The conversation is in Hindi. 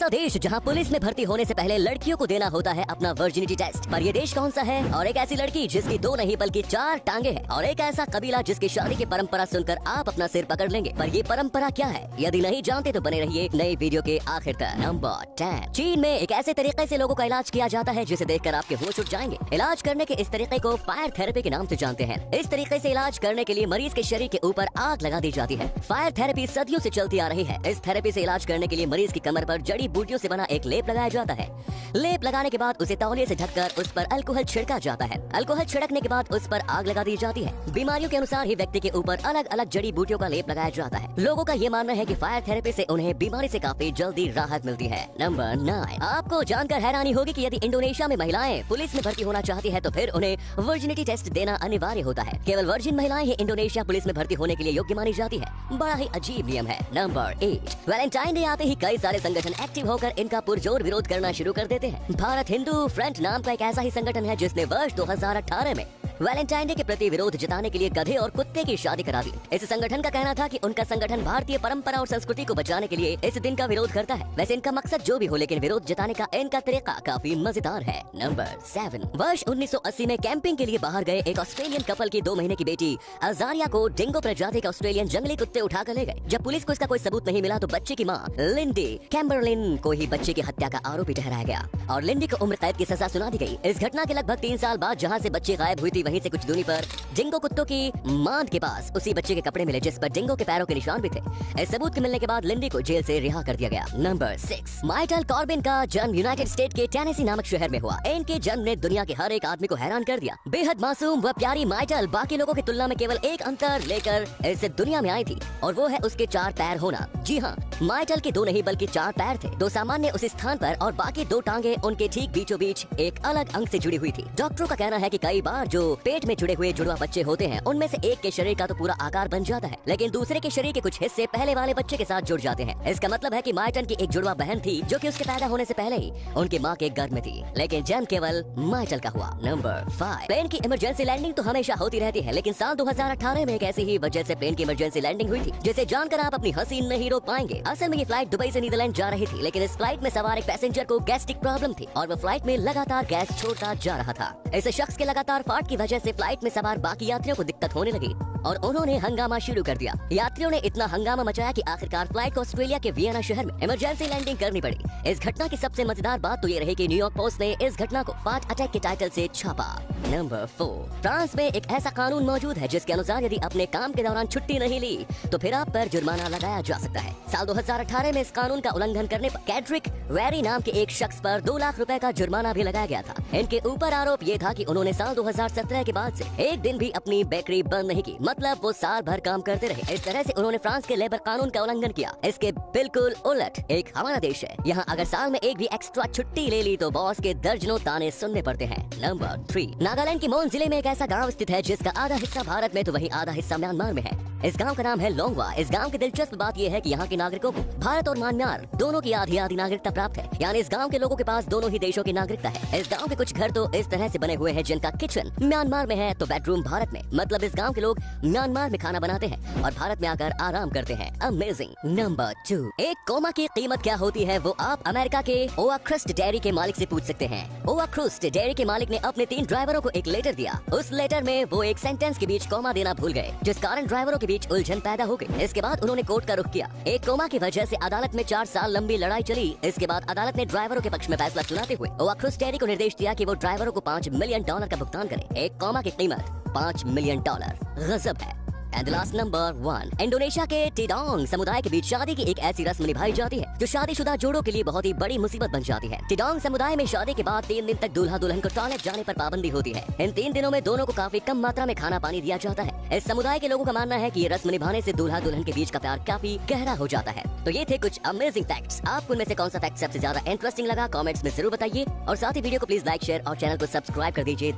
सा देश जहां पुलिस में भर्ती होने से पहले लड़कियों को देना होता है अपना वर्जिनिटी टेस्ट। पर ये देश कौन सा है? और एक ऐसी लड़की जिसकी 2 नहीं बल्कि 4 टांगे हैं, और एक ऐसा कबीला जिसकी शादी की परंपरा सुनकर आप अपना सिर पकड़ लेंगे। पर ये परंपरा क्या है? यदि नहीं जानते तो बने रहिए नई वीडियो के आखिर तक। नंबर 10। चीन में एक ऐसे तरीके से लोगों का इलाज किया जाता है जिसे देखकर आपके होश उठ जाएंगे। इलाज करने के इस तरीके को फायर थेरेपी के नाम से जानते हैं। इस तरीके से इलाज करने के लिए मरीज के शरीर के ऊपर आग लगा दी जाती है। फायर थेरेपी सदियों से चलती आ रही है। इस थेरेपी से इलाज करने के लिए मरीज की कमर पर जड़ी बूटियों से बना एक लेप लगाया जाता है। लेप लगाने के बाद उसे तौलिए से ढककर उस पर अल्कोहल छिड़का जाता है। अल्कोहल छिड़कने के बाद उस पर आग लगा दी जाती है। बीमारियों के अनुसार ही व्यक्ति के ऊपर अलग अलग जड़ी बूटियों का लेप लगाया जाता है। लोगों का ये मानना है कि फायर थेरेपी से उन्हें बीमारी से काफी जल्दी राहत मिलती है। नंबर 9। आपको जानकर हैरानी होगी कि यदि इंडोनेशिया में महिलाएं पुलिस में भर्ती होना चाहती है तो फिर उन्हें वर्जिनिटी टेस्ट देना अनिवार्य होता है। केवल वर्जिन महिलाएं ही इंडोनेशिया पुलिस में भर्ती होने के लिए योग्य मानी जाती है। बड़ा ही अजीब नियम है। नंबर 8। वैलेंटाइन डे आते ही कई सारे संगठन एक्टिव होकर इनका पुरजोर विरोध करना शुरू कर देते हैं। भारत हिंदू फ्रंट नाम का एक ऐसा ही संगठन है जिसने वर्ष 2018 में वैलेंटाइन डे के प्रति विरोध जताने के लिए गधे और कुत्ते की शादी करा दी। इस संगठन का कहना था कि उनका संगठन भारतीय परंपरा और संस्कृति को बचाने के लिए इस दिन का विरोध करता है। वैसे इनका मकसद जो भी हो, लेकिन विरोध जताने का इनका तरीका काफी मजेदार है। नंबर 7। वर्ष 1980 में कैंपिंग के लिए बाहर गए एक ऑस्ट्रेलियन कपल की 2 महीने की बेटी अजारिया को डिंगो प्रजाति के ऑस्ट्रेलियन जंगली कुत्ते उठा कर ले गए। जब पुलिस को इसका कोई सबूत नहीं मिला तो बच्चे की माँ लिंडी कैम्बरलिन को ही बच्चे की हत्या का आरोपी ठहराया गया और लिंडी को उम्र कैद की सजा सुना दी गई। इस घटना के लगभग 3 साल बाद जहाँ से बच्ची गायब हुई थी वहीं से कुछ दूरी पर डिंगो कुत्तों की मांद के पास उसी बच्चे के कपड़े मिले जिस पर डिंगो के पैरों के निशान भी थे। इस सबूत के मिलने के बाद लिंडी को जेल से रिहा कर दिया गया। नंबर 6। माइकल कॉर्बिन का जन्म यूनाइटेड स्टेट के टेनेसी नामक शहर में हुआ। इनके जन्म ने दुनिया के हर एक आदमी को हैरान कर दिया। बेहद मासूम व प्यारी माइकल बाकी लोगों की तुलना में केवल एक अंतर लेकर इस दुनिया में आई थी और वो है उसके 4 पैर होना। जी हाँ, माइकल के 2 नहीं बल्कि 4 पैर थे। 2 सामान्य उस स्थान पर और बाकी 2 टांगे उनके ठीक बीचों बीच एक अलग अंग से जुड़ी हुई थी। डॉक्टरों का कहना है कि कई बार जो पेट में जुड़े हुए जुड़वा बच्चे होते हैं उनमें से एक के शरीर का तो पूरा आकार बन जाता है, लेकिन दूसरे के शरीर के कुछ हिस्से पहले वाले बच्चे के साथ जुड़ जाते हैं। इसका मतलब है कि माइटन की एक जुड़वा बहन थी जो कि उसके पैदा होने से पहले ही उनकी माँ के गर्भ में थी, लेकिन जन्म केवल माइटल का हुआ। नंबर 5। प्लेन की इमरजेंसी लैंडिंग तो हमेशा होती रहती है, लेकिन साल 2018 में एक ऐसी ही वजह से प्लेन की इमरजेंसी लैंडिंग हुई थी जिसे जानकर आप अपनी हंसी नहीं रोक पाएंगे। असल में ये फ्लाइट दुबई से नीदरलैंड जा रही थी, लेकिन इस फ्लाइट में सवार एक पैसेंजर को गैस्ट्रिक प्रॉब्लम थी और वो फ्लाइट में लगातार गैस छोड़ता जा रहा था। इस शख्स के लगातार फाट की वजह से फ्लाइट में सवार बाकी यात्रियों को दिक्कत होने लगी और उन्होंने हंगामा शुरू कर दिया। यात्रियों ने इतना हंगामा मचाया कि आखिरकार फ्लाइट को ऑस्ट्रेलिया के वियना शहर में इमरजेंसी लैंडिंग करनी पड़ी। इस घटना की सबसे मजेदार बात तो ये रही कि न्यूयॉर्क पोस्ट ने इस घटना को पार्ट अटैक के टाइटल से छापा। नंबर 4। फ्रांस में एक ऐसा कानून मौजूद है जिसके अनुसार यदि अपने काम के दौरान छुट्टी नहीं ली तो फिर आप पर जुर्माना लगाया जा सकता है। साल 2018 में इस कानून का उल्लंघन करने पर कैड्रिक वेरी नाम के एक शख्स पर 2 लाख रुपए का जुर्माना भी लगाया गया था। इनके ऊपर आरोप ये था कि उन्होंने साल 2017 के बाद से एक दिन भी अपनी बेकरी बंद नहीं की, मतलब वो साल भर काम करते रहे। इस तरह से उन्होंने फ्रांस के लेबर कानून का उल्लंघन किया। इसके बिल्कुल उलट एक हमारा देश है, यहाँ अगर साल में एक भी एक्स्ट्रा छुट्टी ले ली तो बॉस के दर्जनों ताने सुनने पड़ते हैं। नंबर 3। नागालैंड के मोन जिले में एक ऐसा गांव स्थित है जिसका आधा हिस्सा भारत में तो वहीं आधा हिस्सा म्यांमार में है। इस गांव का नाम है लोंगवा। इस गांव की दिलचस्प बात यह है कि यहाँ के नागरिकों को भारत और म्यांमार दोनों की आधी आधी नागरिकता प्राप्त है, यानी इस गांव के लोगों के पास दोनों ही देशों की नागरिकता है। इस गांव के कुछ घर तो इस तरह से बने हुए हैं जिनका किचन म्यांमार में है तो बेडरूम भारत में, मतलब इस गांव के लोग म्यांमार में खाना बनाते हैं और भारत में आकर आराम करते हैं। अमेजिंग। नंबर 2। एक कोमा की कीमत क्या होती है वो आप अमेरिका के ओआक्रुस्ट डेयरी के मालिक से पूछ सकते हैं। ओआक्रुस्ट डेयरी के मालिक ने अपने 3 ड्राइवरों को एक लेटर दिया। उस लेटर में वो एक सेंटेंस के बीच कोमा देना भूल गए जिस कारण ड्राइवरों के बीच उलझन पैदा हो गई। इसके बाद उन्होंने कोर्ट का रुख किया। एक कोमा की वजह से अदालत में 4 साल लंबी लड़ाई चली। इसके बाद अदालत ने ड्राइवरों के पक्ष में फैसला सुनाते हुए ओआक्रुस्ट डेयरी को निर्देश दिया कि वो ड्राइवरों को $5 मिलियन का भुगतान करे। एक कोमा की कीमत $5 मिलियन। गजब है। And last number 1। इंडोनेशिया के टिडोंग समुदाय के बीच शादी की एक ऐसी रस्म निभाई जाती है जो शादीशुदा जोड़ों के लिए बहुत ही बड़ी मुसीबत बन जाती है। टिडोंग समुदाय में शादी के बाद 3 दिन तक दूल्हा दुल्हन को टॉयलेट जाने पर पाबंदी होती है। इन 3 दिनों में दोनों को काफी कम मात्रा में खाना पानी दिया जाता है। इस समुदाय के लोगों का मानना है कि ये रस्म निभाने से दूल्हा दुल्हन के बीच का प्यार काफी गहरा हो जाता है। तो ये थे कुछ अमेजिंग फैक्ट्स। आपको इनमें से कौन सा फैक्ट सबसे ज्यादा इंटरेस्टिंग लगा कमेंट्स में जरूर बताइए और साथ ही वीडियो को प्लीज लाइक शेयर और चैनल को सब्सक्राइब कर दीजिए।